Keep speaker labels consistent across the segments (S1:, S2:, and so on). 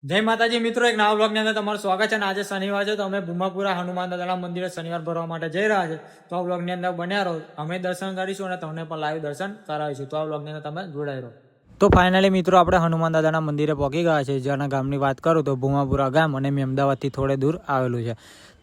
S1: જય માતાજી મિત્રો, એક નવા બ્લોગની અંદર તમારું સ્વાગત છે. અને આજે શનિવાર છે તો અમે ભૂમાપુરા હનુમાન દાદાના મંદિરે શનિવાર ભરવા માટે જઈ રહ્યા છે. તો આ બ્લોગની અંદર બન્યા રહો, અમે દર્શન કરીશું અને તમને પણ લાઈવ દર્શન કરાવીશું. તો આ બ્લોગની અંદર તમે જોડાઈ રહો. તો ફાઇનલી મિત્રો આપણે હનુમાન દાદાના મંદિરે પહોંચી ગયા છે. જેના ગામની વાત કરું તો ભૂમાપુરા ગામ અને અમદાવાદથી થોડે દૂર આવેલું છે.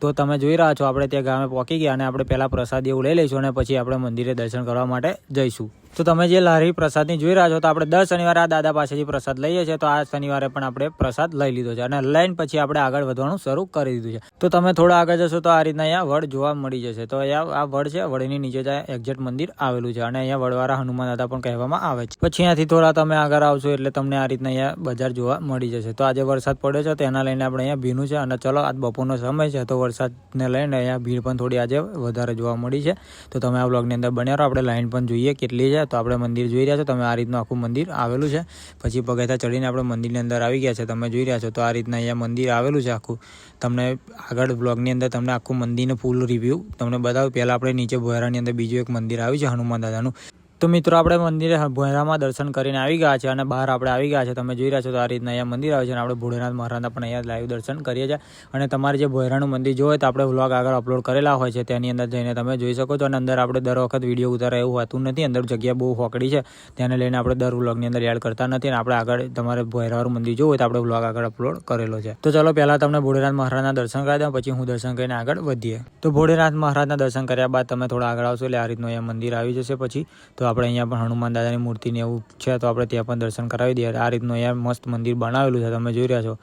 S1: તો તમે જોઈ રહ્યા છો આપણે ત્યાં ગામે પહોંચી ગયા અને આપણે પહેલાં પ્રસાદ એવું લઈ લઈશું અને પછી આપણે મંદિરે દર્શન કરવા માટે જઈશું. તો તમે જે લારી પ્રસાદની જોઈ રહ્યા છો તો આપણે દર શનિવારે આ દાદા પાસેથી પ્રસાદ લઈએ છીએ. તો આ શનિવારે પણ આપણે પ્રસાદ લઈ લીધો છે અને લઈને પછી આપણે આગળ વધવાનું શરૂ કરી દીધું છે. તો તમે થોડા આગળ જશો તો આ રીતના અહીંયા વડ જોવા મળી જશે. તો અહીંયા આ વડ છે, વડની નીચે જ એક્ઝેક્ટ મંદિર આવેલું છે અને અહીંયા વડવાળા હનુમાન દાદા પણ કહેવામાં આવે છે. પછી અહીંયાથી થોડા તમે આગળ આવશો એટલે તમને આ રીતના અહીંયા બજાર જોવા મળી જશે. તો આજે વરસાદ પડ્યો છે તેના લઈને આપણે અહીંયા ભીનું છે અને ચલો આજ બપોરનો સમય છે તો વરસાદને લઈને અહીંયા ભીડ પણ થોડી આજે વધારે જોવા મળી છે. તો તમે આ બ્લોગની અંદર બન્યા રહો. આપણે લાઈન પણ જોઈએ કેટલી છે. તો આપણે મંદિર જોઈ રહ્યા છો તમે, આ રીતનું આખું મંદિર આવેલું છે. પછી પગથિયાં ચડીને આપણે મંદિરની અંદર આવી ગયા છે. તમે જોઈ રહ્યા છો તો આ રીતના અહીંયા મંદિર આવેલું છે આખું. તમને આગળ બ્લોગની અંદર તમને આખું મંદિરનું ફૂલ રિવ્યૂ તમને બતાવું. પહેલાં આપણે નીચે ભોયરાની અંદર બીજું એક મંદિર આવ્યું છે હનુમાન દાદાનું. તો મિત્રો આપણે મંદિરે ભોયરામાં દર્શન કરીને આવી ગયા છે અને બહાર આપણે આવી ગયા છે. તમે જોઈ રહ્યા છો તો આ રીતના અહીંયા મંદિર આવે છે અને આપણે ભોળેનાથ મહારાજના પણ અહીંયા લાઈવ દર્શન કરીએ છીએ. અને તમારે જે ભોયરાનું મંદિર જોવે તો આપણે વ્લોગ આગળ અપલોડ કરેલા હોય છે, તેની અંદર જઈને તમે જોઈ શકો છો. અને અંદર આપણે દર વખત વિડીયો ઉતારે એવું હોતું નથી, અંદર જગ્યા બહુ હોકડી છે તેને લઈને આપણે દર વ્લોગની અંદર એડ કરતા નથી. અને આપણે આગળ તમારે ભોયરાવાળું મંદિર જોવું હોય તો આપણે વ્લોગ આગળ અપલોડ કરેલો છે. તો ચલો પહેલાં તમને ભોળેનાથ મહારાજના દર્શન કરી દઉં, પછી હું દર્શન કરીને આગળ વધીએ. તો ભોળેનાથ મહારાજના દર્શન કર્યા બાદ તમે થોડા આગળ આવશો એટલે આ રીતનું અહીંયા મંદિર આવી જશે. પછી તો આપણે અહીંયા પણ હનુમાન દાદાની મૂર્તિને એવું છે તો આપણે ત્યાં પણ દર્શન કરાવી દઈએ. આ રીતનું અહીંયા મસ્ત મંદિર બનાવેલું છે, તમે જોઈ રહ્યા છો.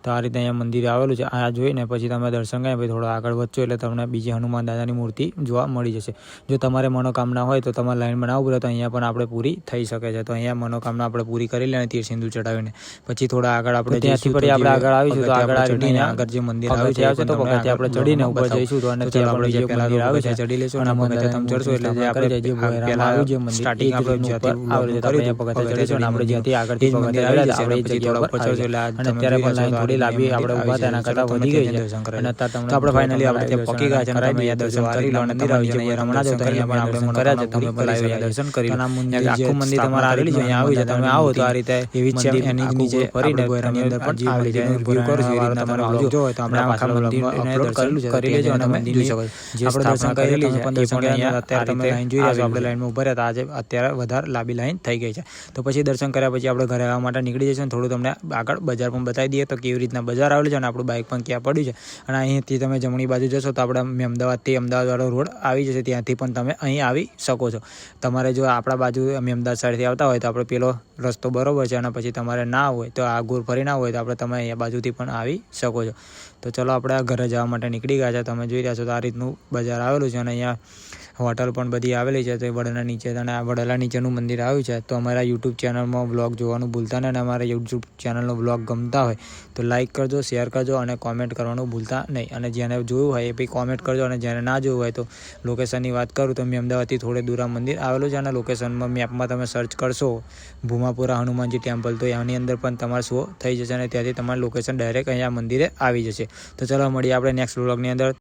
S1: તો આ રીતે અહીંયા મંદિર આવેલું છે. આ જોઈને પછી તમે દર્શન કરીને પછી થોડા આગળ વધશો એટલે તમને બીજી હનુમાન દાદાની મૂર્તિ જોવા મળી જશે. જો તમારે મનોકામના હોય તો તમારે લાઈન બનાવવું પડે તો અહીંયા પણ આપણે પૂરી થઈ શકે છે. તો અહીંયા મનોકામના આપણે પૂરી કરી લઈએ તીર સિંદૂર ચડાવીને. પછી થોડા આગળ આપણે ત્યાંથી પછી આપણે આગળ આવીશું તો આગળ ચડીને આગળ જે મંદિર આવે છે તો પગથિયાં આપણે ચડીને ઉપર જઈશું. તો અને ત્યાં આપણે જે મંદિર આવે છે ચડી લઈશું અને પગથિયાં તમે ચડશો એટલે જે આપણે જે પહેલા આવ્યું જે મંદિર સ્ટાર્ટિંગ આપણે જ્યાંથી આવેલું છે આપણે પગથિયાં ચડીશું અને આપણે જ્યાંથી આગળથી પગથિયાં આવ્યા આપણે એ જગ્યા ઉપર ચડશું. એટલે અત્યારે પણ લાઈન થોડી લાંબી આપણે ઉભા હતા એના કરતાં વધી ગઈ છે. અને અત્યારે તમને આપણે ફાઇનલી આપણે ત્યાં પહોંચી ગયા છે. અહીંયા દર્શન કરી લો અને મંદિર આવી જાય રમણા જો અહીંયા પણ આપણે કર્યા છે. તમે પણ લાઈવ દર્શન કરી લો. આખું મંદિર તમારે આવેલી છે, અહીંયા આવ્યું છે તમે આવો તો આ રીતે એવી છે એની નીચે ફરીને ભોયરાની અંદર પણ આવેલી છે. વ્યૂ કરો છો એ રીતે તમારે આવજો હોય તો આપણે આખા મંદિરને દર્શન કરી લેજો અને મંદિર જોઈ શકો. જે આપણે દર્શન કરેલી છે એ પણ અહીંયા અત્યારે તમે લાઈન જોઈ રહ્યા છો. આપણે લાઈનમાં ઉભા રહ્યા હતા, આજે અત્યારે વધારે લાંબી લાઈન થઈ ગઈ છે. તો પછી દર્શન કર્યા પછી આપણે ઘરે આવવા માટે નીકળી જઈશું. થોડું તમને આગળ બજાર પણ બતાવી દઈએ તો કેવી રીતના બજાર આવેલું છે અને આપણું બાઇક પણ ક્યાં પડ્યું છે. અને અહીંથી તમે જમણી બાજુ જશો તો આપણે અમદાવાદથી અમદાવાદવાળો રોડ આવી જશે, ત્યાંથી પણ તમે અહીં આવી શકો છો. તમારે જો આપણા બાજુ અમદાવાદ સાઈડથી આવતા હોય તો આપણે પેલો રસ્તો બરોબર છે અને પછી તમારે ના હોય તો આ ગોર ફરી ના હોય તો આપણે તમે અહીંયા બાજુથી પણ આવી શકો છો. તો ચલો આપણે ઘરે જવા માટે નીકળી ગયા છે. તમે જોઈ રહ્યા છો તો આ રીતનું બજાર આવેલું છે અને અહીંયા હોટલ પણ બધી આવેલી છે. તો એ વડના નીચે અને આ વડલા નીચેનું મંદિર આવ્યું છે. તો અમારા યુટ્યુબ ચેનલમાં વ્લોગ જોવાનું ભૂલતા નહીં અને અમારા યુટ્યુબ ચેનલનો વ્લોગ ગમતા હોય તો લાઇક કરજો, શેર કરજો અને કોમેન્ટ કરવાનું ભૂલતા નહીં. અને જેને જોયું હોય એ બી કોમેન્ટ કરજો. અને જેને ના જોયું હોય તો લોકેશનની વાત કરું તો અમદાવાદથી થોડે દૂર આ મંદિર આવેલું છે. અને લોકેશનમાં મેપમાં તમે સર્ચ કરશો ભૂમાપુરા હનુમાનજી ટેમ્પલ તો એની અંદર પણ તમારે શો થઈ જશે અને ત્યાંથી તમારું લોકેશન ડાયરેક્ટ અહીંયા મંદિરે આવી જશે. તો ચલો મળીએ આપણે નેક્સ્ટ વ્લોગની અંદર.